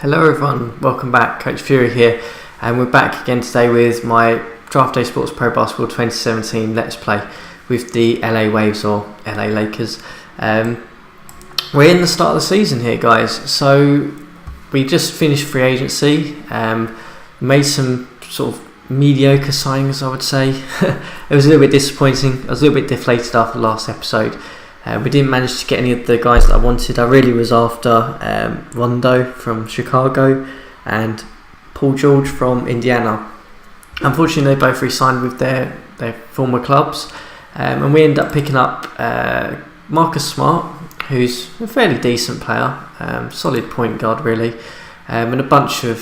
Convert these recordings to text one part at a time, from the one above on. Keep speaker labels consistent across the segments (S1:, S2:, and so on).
S1: Hello everyone, welcome back. Coach Fury here, and we're back again today with my Draft Day Sports Pro Basketball 2017 Let's Play with the LA Waves or LA Lakers. We're in the start of the season here, guys. So we just finished free agency, made some sort of mediocre signings, I would say. It was a little bit disappointing. I was a little bit deflated after the last episode. We didn't manage to get any of the guys that I wanted. I really was after Rondo from Chicago and Paul George from Indiana. Unfortunately, they both re-signed with their former clubs, and we ended up picking up Marcus Smart, who's a fairly decent player, solid point guard really, and a bunch of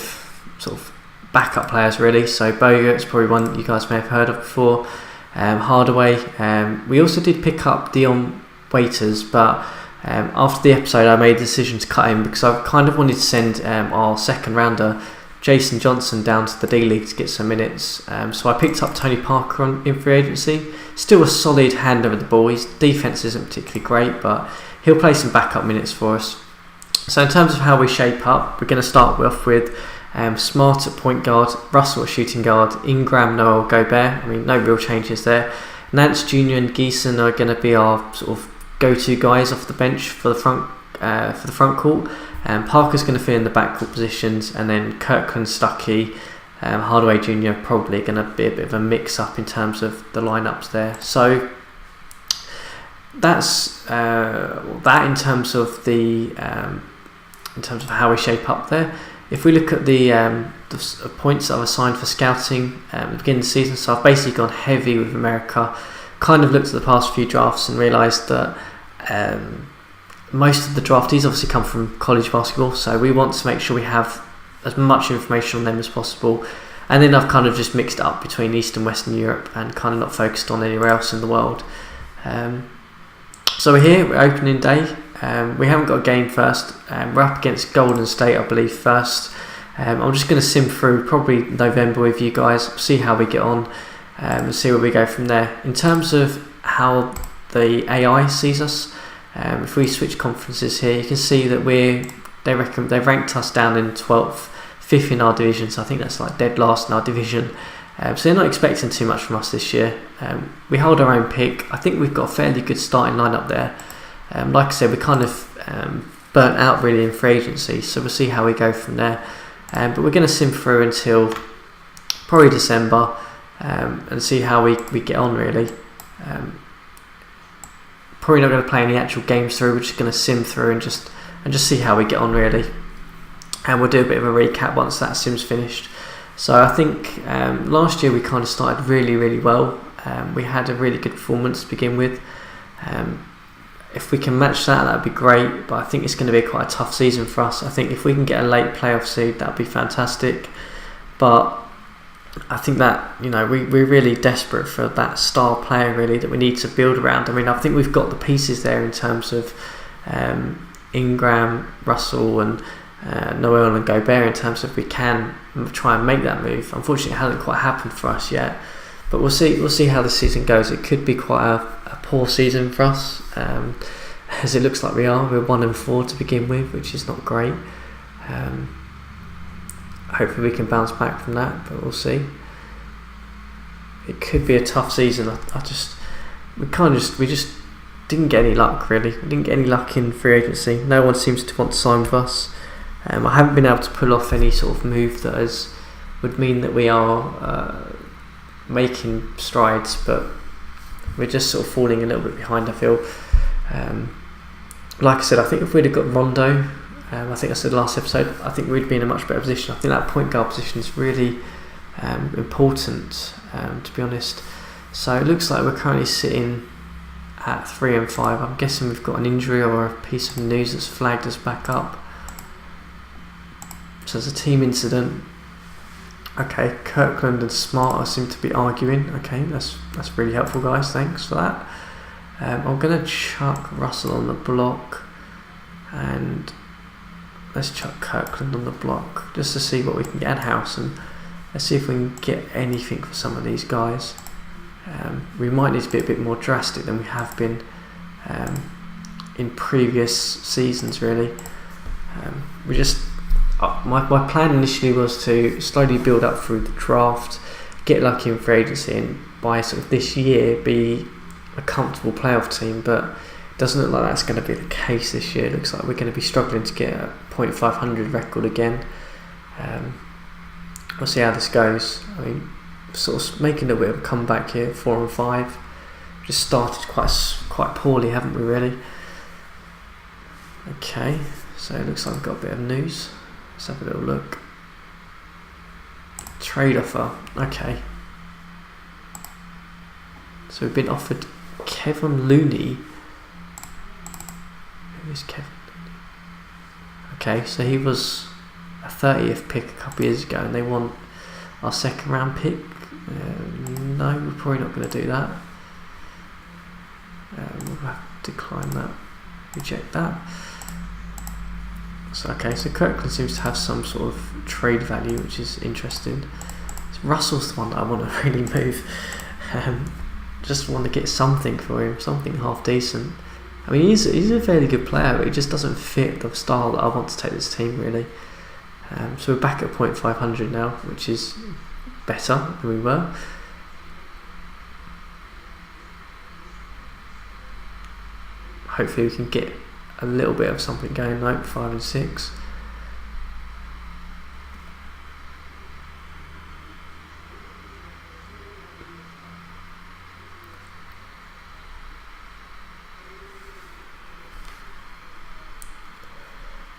S1: sort of backup players really. So Bogut's probably one that you guys may have heard of before. Hardaway. We also did pick up Dion Waiters, but after the episode I made the decision to cut him because I kind of wanted to send our second rounder Jason Johnson down to the D-League to get some minutes, so I picked up Tony Parker in free agency. Still a solid hand over the ball. His defense isn't particularly great, but he'll play some backup minutes for us. So in terms of how we shape up, we're going to start off with Smart at point guard, Russell at shooting guard, Ingram, Noel, Gobert. I mean, no real changes there. Nance Jr. and Geeson are going to be our sort of go-to guys off the bench for the front court. Parker's going to fill in the backcourt positions, and then Kirkland, Stuckey, Hardaway Jr. probably going to be a bit of a mix-up in terms of the lineups there. So that's that in terms of how we shape up there. If we look at the points that I've assigned for scouting at the beginning of the season, so I've basically gone heavy with America. Kind of looked at the past few drafts and realised that most of the draftees obviously come from college basketball, so we want to make sure we have as much information on them as possible. And then I've kind of just mixed it up between East and Western Europe and kind of not focused on anywhere else in the world. So we're here, we're opening day. We haven't got a game first. We're up against Golden State, I believe, first. I'm just going to sim through probably November with you guys, see how we get on, and see where we go from there. In terms of how the AI sees us, if we switch conferences here, you can see that they've ranked us down in 12th, 5th in our division, so I think that's like dead last in our division. So they're not expecting too much from us this year. We hold our own pick. I think we've got a fairly good starting lineup there. Like I said, we kind of burnt out really in free agency, so we'll see how we go from there. But we're going to sim through until probably December and see how we get on really. Probably not going to play any actual games through. We're just going to sim through and just see how we get on really. And we'll do a bit of a recap once that sim's finished. So I think last year we kind of started really, really well. We had a really good performance to begin with. If we can match that would be great, but I think it's going to be quite a tough season for us. I think if we can get a late playoff seed, that would be fantastic. But I think that, we're really desperate for that star player really that we need to build around. I mean, I think we've got the pieces there in terms of Ingram, Russell and Noel and Gobert in terms of we can try and make that move. Unfortunately, it hasn't quite happened for us yet. But we'll see how the season goes. It could be quite a poor season for us, as it looks like we are. We're 1-4 to begin with, which is not great. Hopefully we can bounce back from that, but we'll see. It could be a tough season. We just didn't get any luck really. We didn't get any luck in free agency. No one seems to want to sign with us. I haven't been able to pull off any sort of move that would mean that we are making strides, but we're just sort of falling a little bit behind, I feel. Like I said, I think if we'd have got Rondo, I think I said last episode, I think we'd be in a much better position. I think that point guard position is really important, to be honest. So it looks like we're currently sitting at 3-5. I'm guessing we've got an injury or a piece of news that's flagged us back up. So it's a team incident. Okay, Kirkland and Smart seem to be arguing. Okay, that's really helpful, guys. Thanks for that. I'm going to chuck Russell on the block, and let's chuck Kirkland on the block just to see what we can get at house, and let's see if we can get anything for some of these guys. We might need to be a bit more drastic than we have been in previous seasons, really. my plan initially was to slowly build up through the draft, get lucky in free agency, and by sort of this year be a comfortable playoff team. But it doesn't look like that's going to be the case this year. It looks like we're going to be struggling to get a .500 record again. We'll see how this goes. I mean, sort of making a bit of a comeback here, 4 and 5. Just started quite poorly, haven't we, really? Okay, so it looks like we've got a bit of news. Let's have a little look. Trade offer. Okay. So we've been offered Kevin Looney. Who is Kevin Looney? Okay, so he was a 30th pick a couple of years ago, and they want our 2nd round pick. No, we're probably not going to do that. We'll have to decline that. Reject that. So okay, so Kirkland seems to have some sort of trade value, which is interesting. So Russell's the one that I want to really move. Just want to get something for him, something half decent. I mean, he's a fairly good player, but he just doesn't fit the style that I want to take this team, really. So we're back at .500 now, which is better than we were. Hopefully we can get a little bit of something going. Nope, 5 and 6.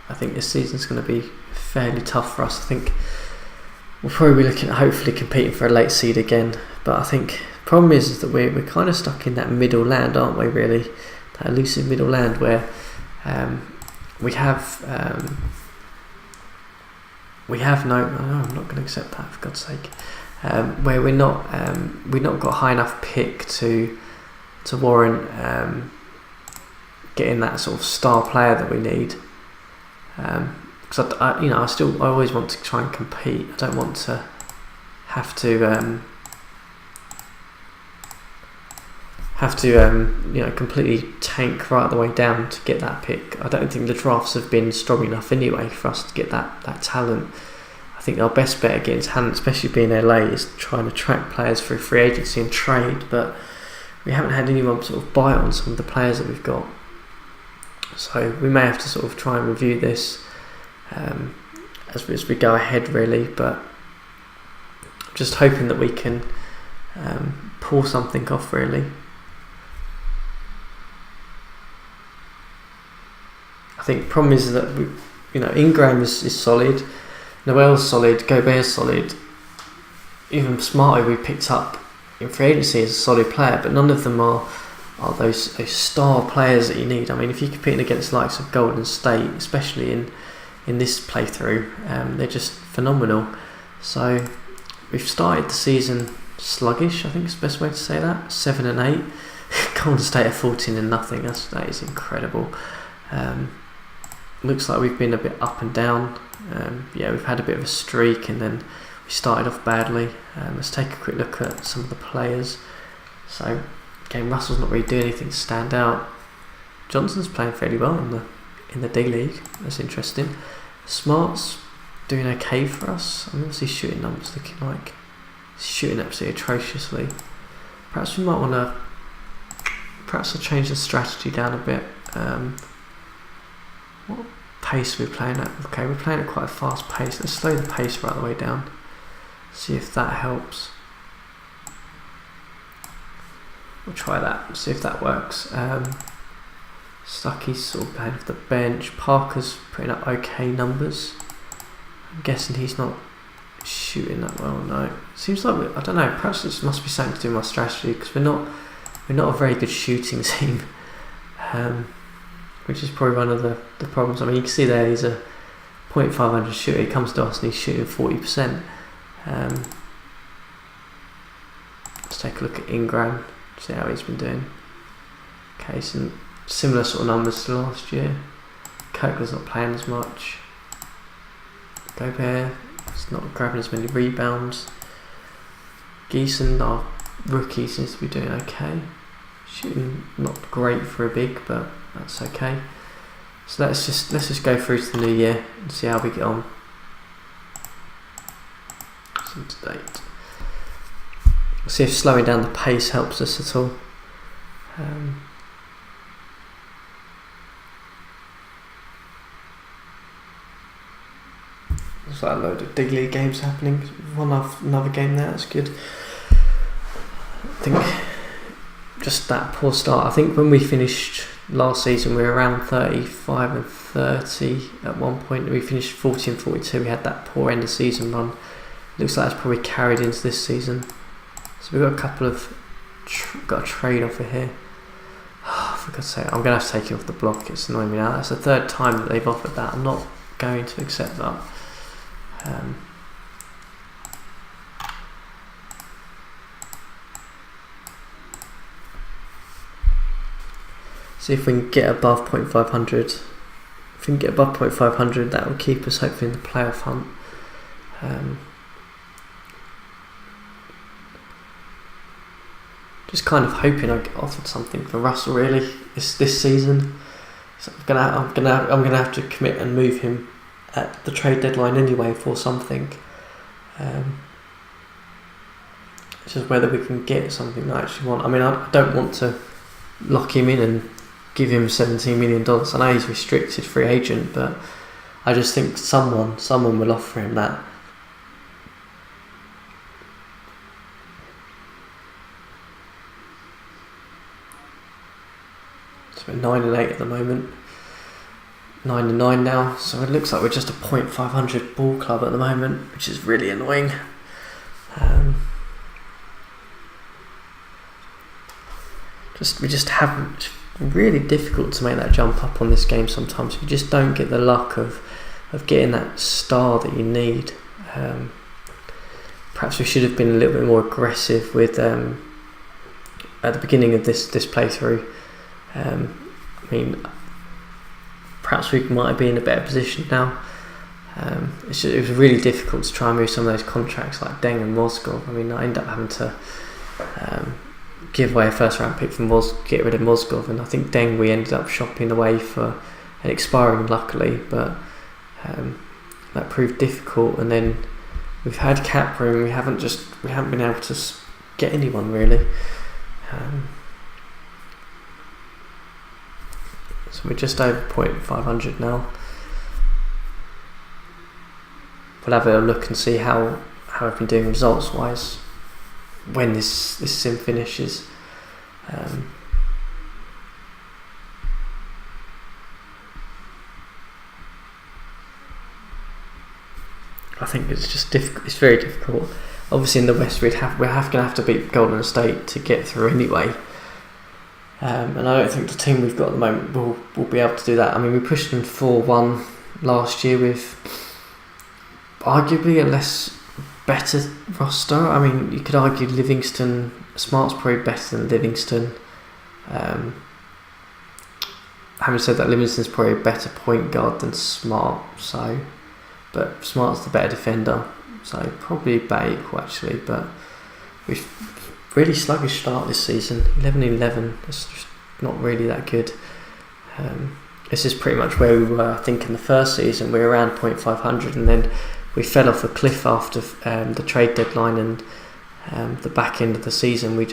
S1: I think this season's going to be fairly tough for us. I think we'll probably be looking at hopefully competing for a late seed again. But I think the problem is that we're kind of stuck in that middle land, aren't we, really? That elusive middle land where we have no. I'm not going to accept that, for God's sake. Where we've not got high enough pick to warrant getting that sort of star player that we need. Because I always want to try and compete. I don't want to have to completely tank right the way down to get that pick. I don't think the drafts have been strong enough anyway for us to get that talent. I think our best bet against talent, especially being LA, is trying to attract players through free agency and trade, but we haven't had anyone sort of bite on some of the players that we've got. So we may have to sort of try and review this as we go ahead, really, but I'm just hoping that we can pull something off, really. I think the problem is that Ingram is solid, Noel's solid, Gobert's solid. Even Smarty we picked up in free agency as a solid player, but none of them are those star players that you need. I mean, if you're competing against the likes of Golden State, especially in this playthrough, they're just phenomenal. So we've started the season sluggish, I think is the best way to say that. 7 and 8. Golden State are 14 and nothing. That is incredible. Looks like we've been a bit up and down. We've had a bit of a streak, and then we started off badly. Let's take a quick look at some of the players. So again, Russell's not really doing anything to stand out. Johnson's playing fairly well in the D League. That's interesting. Smart's doing okay for us. I mean, what's his shooting numbers looking like? He's shooting absolutely atrociously. Perhaps we might want to. Perhaps I'll change the strategy down a bit. What pace are we playing at? Okay, we're playing at quite a fast pace. Let's slow the pace right the way down. See if that helps. We'll try that, see if that works. Stucky's sort of playing off the bench. Parker's putting up okay numbers. I'm guessing he's not shooting that well. No, seems like I don't know. Perhaps this must be something to do with my strategy, because we're not a very good shooting team, which is probably one of the problems. I mean, you can see there he's a .500 shooter. He comes to us and he's shooting 40%. Let's take a look at Ingram. See how he's been doing. Okay, some similar sort of numbers to last year. Kirkland's not playing as much. Gobert is not grabbing as many rebounds. Geeson, our rookie, seems to be doing okay. Shooting not great for a big, but that's okay. So let's just go through to the new year and see how we get on. to date. We'll see if slowing down the pace helps us at all. There's like a load of big league games happening. Another game there, that's good. I think just that poor start. I think when we finished last season we were around 35 and 30 at one point. We finished 40 and 42. We had that poor end of season run. Looks like it's probably carried into this season. So we've got a couple of got a trade offer here. Oh, for God's sake, I'm going to have to take it off the block. It's annoying me now. That's the third time that they've offered that. I'm not going to accept that. See if we can get above 0.500. If we can get above 0.500, that will keep us hopefully in the playoff hunt. Just kind of hoping I get offered something for Russell really this season. So I'm gonna have to commit and move him at the trade deadline anyway for something. It's just whether we can get something I actually want. I mean, I don't want to lock him in and give him $17 million. I know he's restricted free agent, but I just think someone will offer him that. So we're 9 and 8 at the moment. 9 and 9 now, so it looks like we're just a 0.500 ball club at the moment, which is really annoying. We just haven't. Really difficult to make that jump up on this game sometimes. You just don't get the luck of getting that star that you need. Perhaps we should have been a little bit more aggressive with at the beginning of this playthrough. I mean, perhaps we might be in a better position now. It was really difficult to try and move some of those contracts like Deng and Mozgov. I mean, I ended up having to give away a first round pick from get rid of Mozgov, and I think Deng we ended up shopping away for an expiring luckily, but that proved difficult. And then we've had cap room, we haven't been able to get anyone really. So we're just over 0.500 now. We'll have a look and see how I've been doing results wise when this sim finishes. I think it's just difficult. It's very difficult. Obviously, in the West, we're going to have to beat Golden State to get through anyway. And I don't think the team we've got at the moment will be able to do that. I mean, we pushed them 4-1 last year with arguably a better roster. I mean, you could argue Smart's probably better than Livingston. Having said that, Livingston's probably a better point guard than Smart, but Smart's the better defender, so probably about equal actually. But we've really sluggish start this season, 11-11. It's just not really that good. This is pretty much where we were, I think, in the first season. We were around 0.500, and then we fell off a cliff after the trade deadline and the back end of the season. We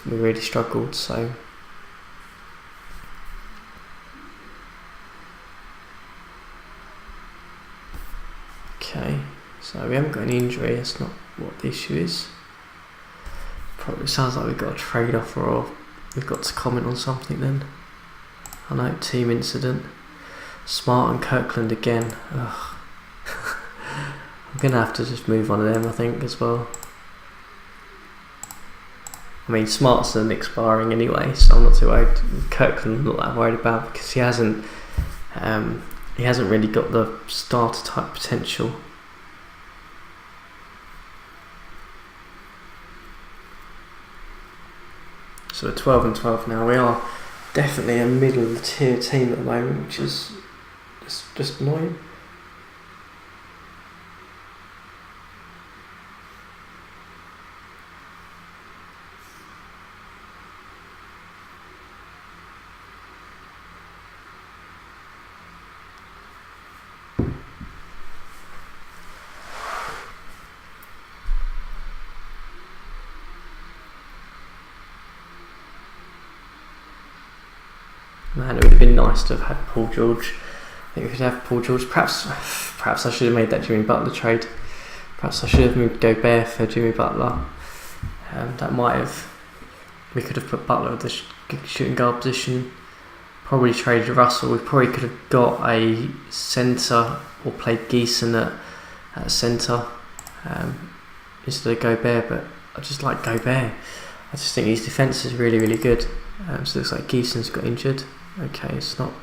S1: really struggled. So okay, so we haven't got any injury. That's not what the issue is. Probably sounds like we've got a trade offer, or we've got to comment on something then. I know, team incident. Smart and Kirkland again. Ugh. I'm going to have to just move on to them, I think, as well. I mean, Smart's an expiring anyway, so I'm not too worried. Kirkland I'm not that worried about, because he hasn't really got the starter type potential. So we're 12 and 12 now. We are definitely a middle of the tier team at the moment, which is just annoying. Man, it would have been nice to have had Paul George. I think we could have Paul George. Perhaps I should have made that Jimmy Butler trade. Perhaps I should have moved Gobert for Jimmy Butler. That might have. We could have put Butler at the shooting guard position. Probably traded Russell. We probably could have got a centre or played Geeson at centre instead of Gobert. But I just like Gobert. I just think his defence is really, really good. So it looks like Geeson's got injured. Okay, it's not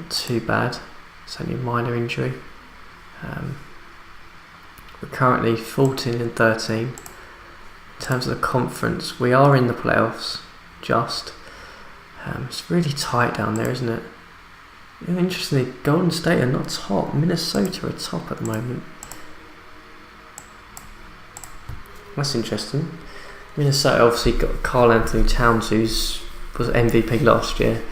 S1: too bad. It's only a minor injury. We're currently 14 and 13. In terms of the conference, we are in the playoffs. Just. It's really tight down there, isn't it? Interestingly, Golden State are not top. Minnesota are top at the moment. That's interesting. Minnesota obviously got Karl Anthony Towns, who was MVP last year.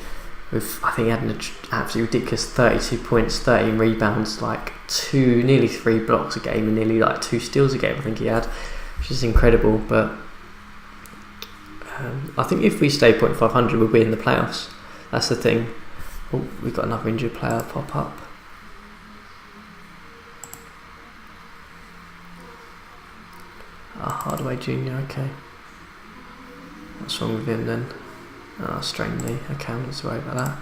S1: I think he had an absolutely ridiculous 32 points, 13 rebounds, like nearly 3 blocks a game, and nearly like 2 steals a game. I think he had, which is incredible. But I think if we stay .500, we'll be in the playoffs. That's the thing. Oh, we've got another injured player pop up. Hardaway Jr. Okay. What's wrong with him then? Strained knee. Okay, I'm not to worry about that.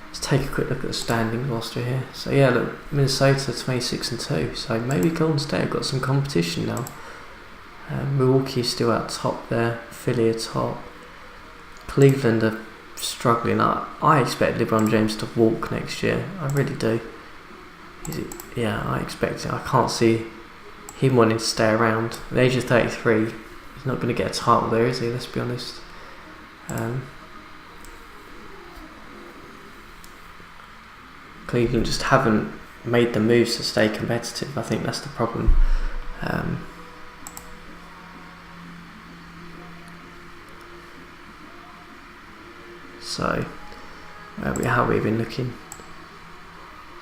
S1: Let's take a quick look at the standings whilst we're here. So yeah, look, Minnesota 26 and 2. So maybe Golden State have got some competition now. Milwaukee's still out top there. Philly are top. Cleveland are struggling. I expect LeBron James to walk next year. I really do. Yeah, I expect it. I can't see him wanting to stay around. At the age of 33, he's not going to get a title there, is he? Let's be honest. Cleveland just haven't made the moves to stay competitive. I think that's the problem. So, how have we been looking?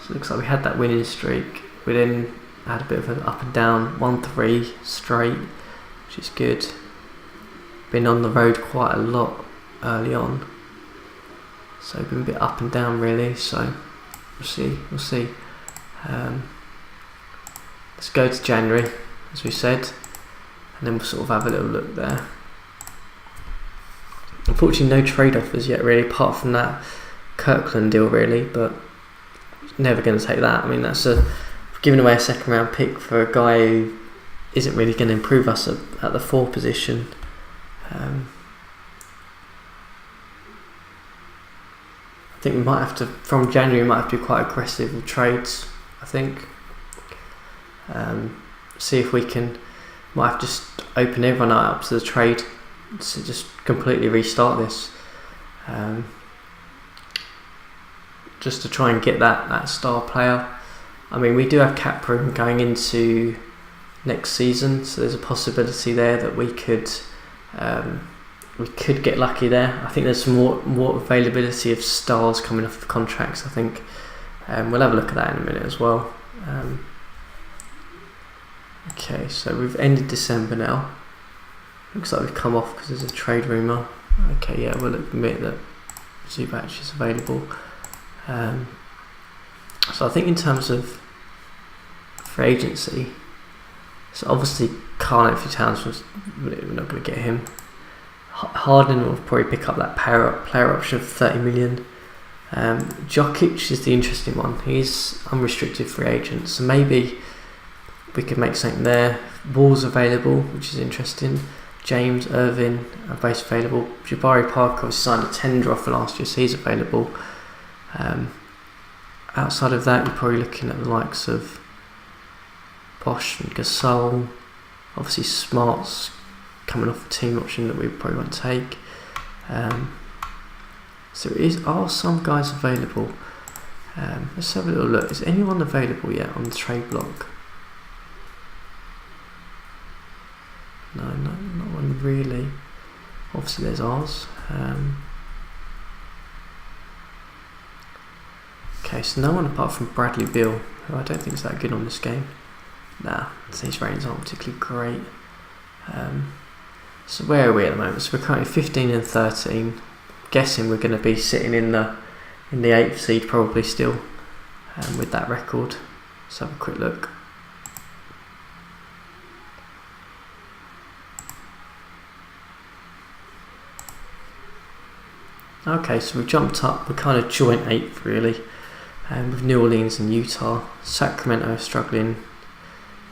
S1: So it looks like we had that winning streak. We then had a bit of an up and down, 1-3 straight, which is good. Been on the road quite a lot early on, so been a bit up and down really. So we'll see. Let's go to January, as we said, and then we'll sort of have a little look there. Unfortunately, no trade offers yet, really, apart from that Kirkland deal, really. But never going to take that. I mean, that's giving away a second round pick for a guy who isn't really going to improve us at the 4 position. I think we might have to, from January, we might have to be quite aggressive with trades. I think. See if we might have to just open everyone up to the trade. To just completely restart this, just to try and get that star player. I mean, we do have cap room going into next season, so there's a possibility there that we could get lucky there. I think there's more availability of stars coming off of contracts. I think we'll have a look at that in a minute as well. Okay, so we've ended December now. Looks like we've come off because there's a trade rumour. Okay, yeah, we'll admit that Zubac is available. So I think in terms of free agency, so obviously Karl Anthony Towns, we're not going to get him. Harden will probably pick up that player option for 30 million. Jokic is the interesting one. He's unrestricted free agent, so maybe we could make something there. Wall's available, which is interesting. James, Irvin are both available. Jabari Parker was signed a tender offer last year, so he's available. Outside of that, you're probably looking at the likes of Bosch and Gasol. Obviously, Smart's coming off a team option that we probably won't take. So are some guys available? Let's have a little look. Is anyone available yet on the trade block? No, not one really. Obviously there's ours. Okay, so no one apart from Bradley Beal, who I don't think is that good on this game. Nah, his ratings aren't particularly great. So where are we at the moment? So we're currently 15 and 13. guessing we're going to be sitting in the 8th seed probably still, with that record. Let's have a quick look. Okay, so we've jumped up. We're kind of joint 8th really, with New Orleans and Utah. Sacramento are struggling.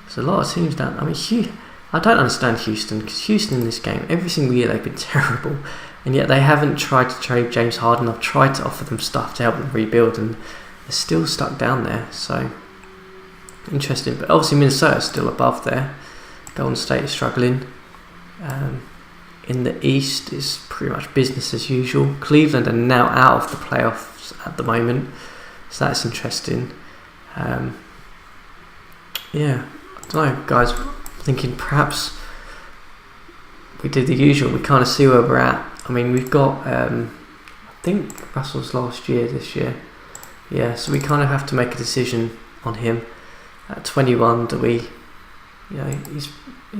S1: There's a lot of teams down. I mean, I don't understand Houston, because Houston in this game, every single year they've been terrible, and yet they haven't tried to trade James Harden. I've tried to offer them stuff to help them rebuild, and they're still stuck down there. So interesting, but obviously Minnesota's still above there. Golden State is struggling. In the East, it's pretty much business as usual. Cleveland are now out of the playoffs at the moment, so that's interesting. Yeah, I don't know, guys. Thinking perhaps we did the usual. We kind of see where we're at. I mean, we've got, I think Russell's last year this year. Yeah, so we kind of have to make a decision on him. At 21, do we, he's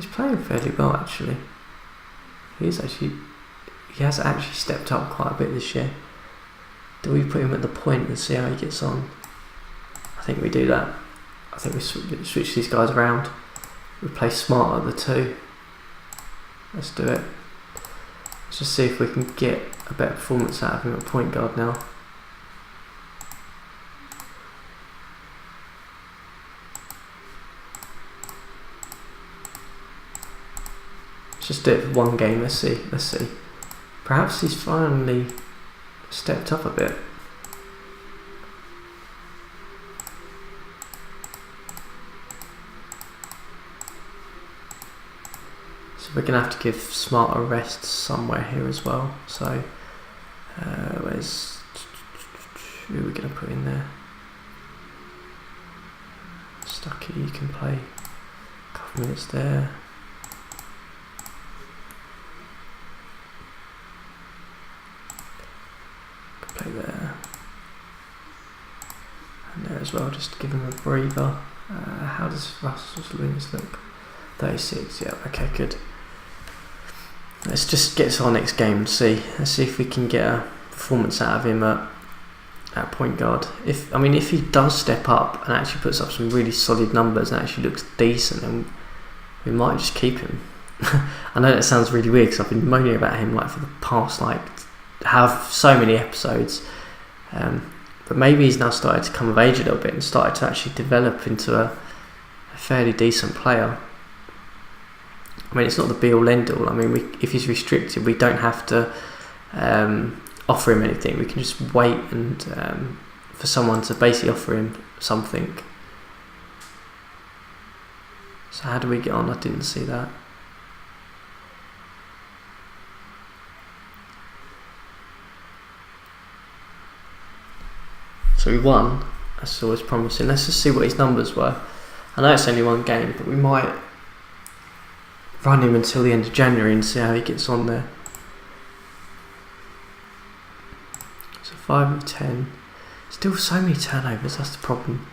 S1: playing fairly well actually. He has actually stepped up quite a bit this year. Do we put him at the point and see how he gets on? I think we do that. I think we switch these guys around. We play Smart at the 2. Let's do it. Let's just see if we can get a better performance out of him at point guard now. Let's just do it for one game. Let's see. Perhaps he's finally stepped up a bit. So we're going to have to give Smart a rest somewhere here as well. So who are we going to put in there? Stucky, you can play a couple minutes there. Play there and there as well, just to give him a breather. How does Russell's Lunas look? 36, yeah, okay, good. Let's just get to our next game and see. Let's see if we can get a performance out of him at point guard. If he does step up and actually puts up some really solid numbers and actually looks decent, then we might just keep him. I know that sounds really weird because I've been moaning about him for the past have so many episodes, but maybe he's now started to come of age a little bit and started to actually develop into a fairly decent player. I mean, it's not the be all end all. I mean, if he's restricted, we don't have to offer him anything. We can just wait and for someone to basically offer him something. So how do we get on? I didn't see that. So we won. That's always promising. Let's just see what his numbers were. I know it's only one game, but we might run him until the end of January and see how he gets on there. So 5 of 10. Still so many turnovers, that's the problem.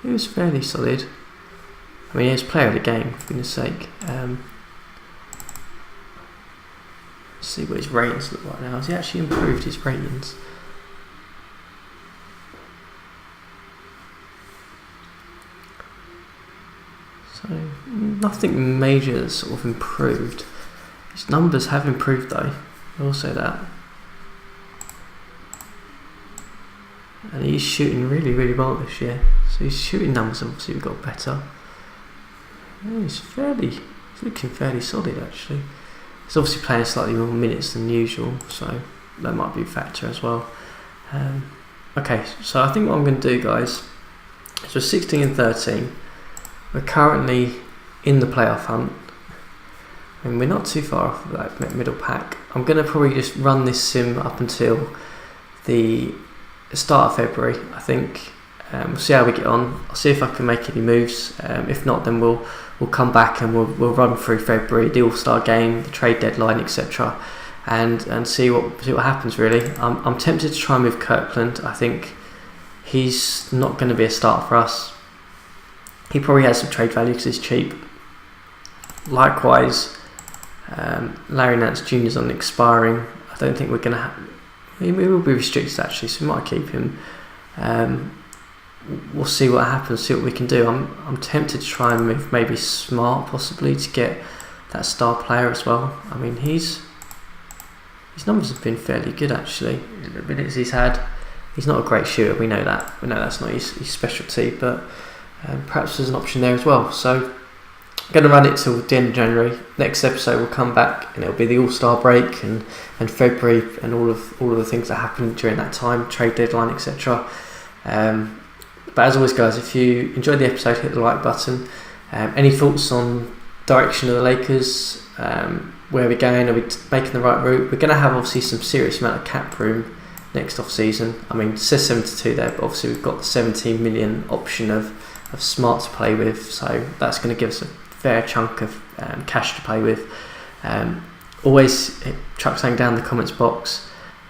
S1: He was fairly solid. I mean, he was player of the game, for goodness sake. Let's see what his ratings look like now. Has he actually improved his ratings? So nothing major that's sort of improved. His numbers have improved though, I will say that. And he's shooting really, really well this year. So his shooting numbers obviously have got better. Yeah, he's looking fairly solid actually. He's obviously playing slightly more minutes than usual, so that might be a factor as well. Okay, so I think what I'm going to do, guys, is we're 16 and 13. We're currently in the playoff hunt. I mean, we're not too far off of that middle pack. I'm going to probably just run this sim up until the start of February, I think. We'll see how we get on. I'll see if I can make any moves. If not, then we'll come back and we'll run through February, the All-Star game, the trade deadline, etc., and see what happens. Really, I'm tempted to try and move Kirkland. I think he's not going to be a starter for us. He probably has some trade value because he's cheap. Likewise, Larry Nance Jr. is on expiring. I don't think we're going to have... He will be restricted actually, so we might keep him. We'll see what happens, see what we can do. I'm tempted to try and move maybe Smart possibly to get that star player as well. I mean, his numbers have been fairly good actually. The minutes he's had, he's not a great shooter. We know that. We know that's not his specialty, but perhaps there's an option there as well. So I'm going to run it till the end of January. Next episode we'll come back and it'll be the All-Star break and February and all of the things that happen during that time, trade deadline, etc. But as always, guys, if you enjoyed the episode, hit the like button. Any thoughts on direction of the Lakers? Where we're going? Are we making the right route? We're going to have obviously some serious amount of cap room next off season. I mean, it says 72 there, but obviously we've got the 17 million option of Smart to play with, so that's going to give us a fair chunk of cash to play with. Always chuck something down in the comments box.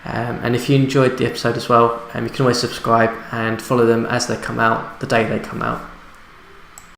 S1: And if you enjoyed the episode as well, you can always subscribe and follow them as they come out, the day they come out.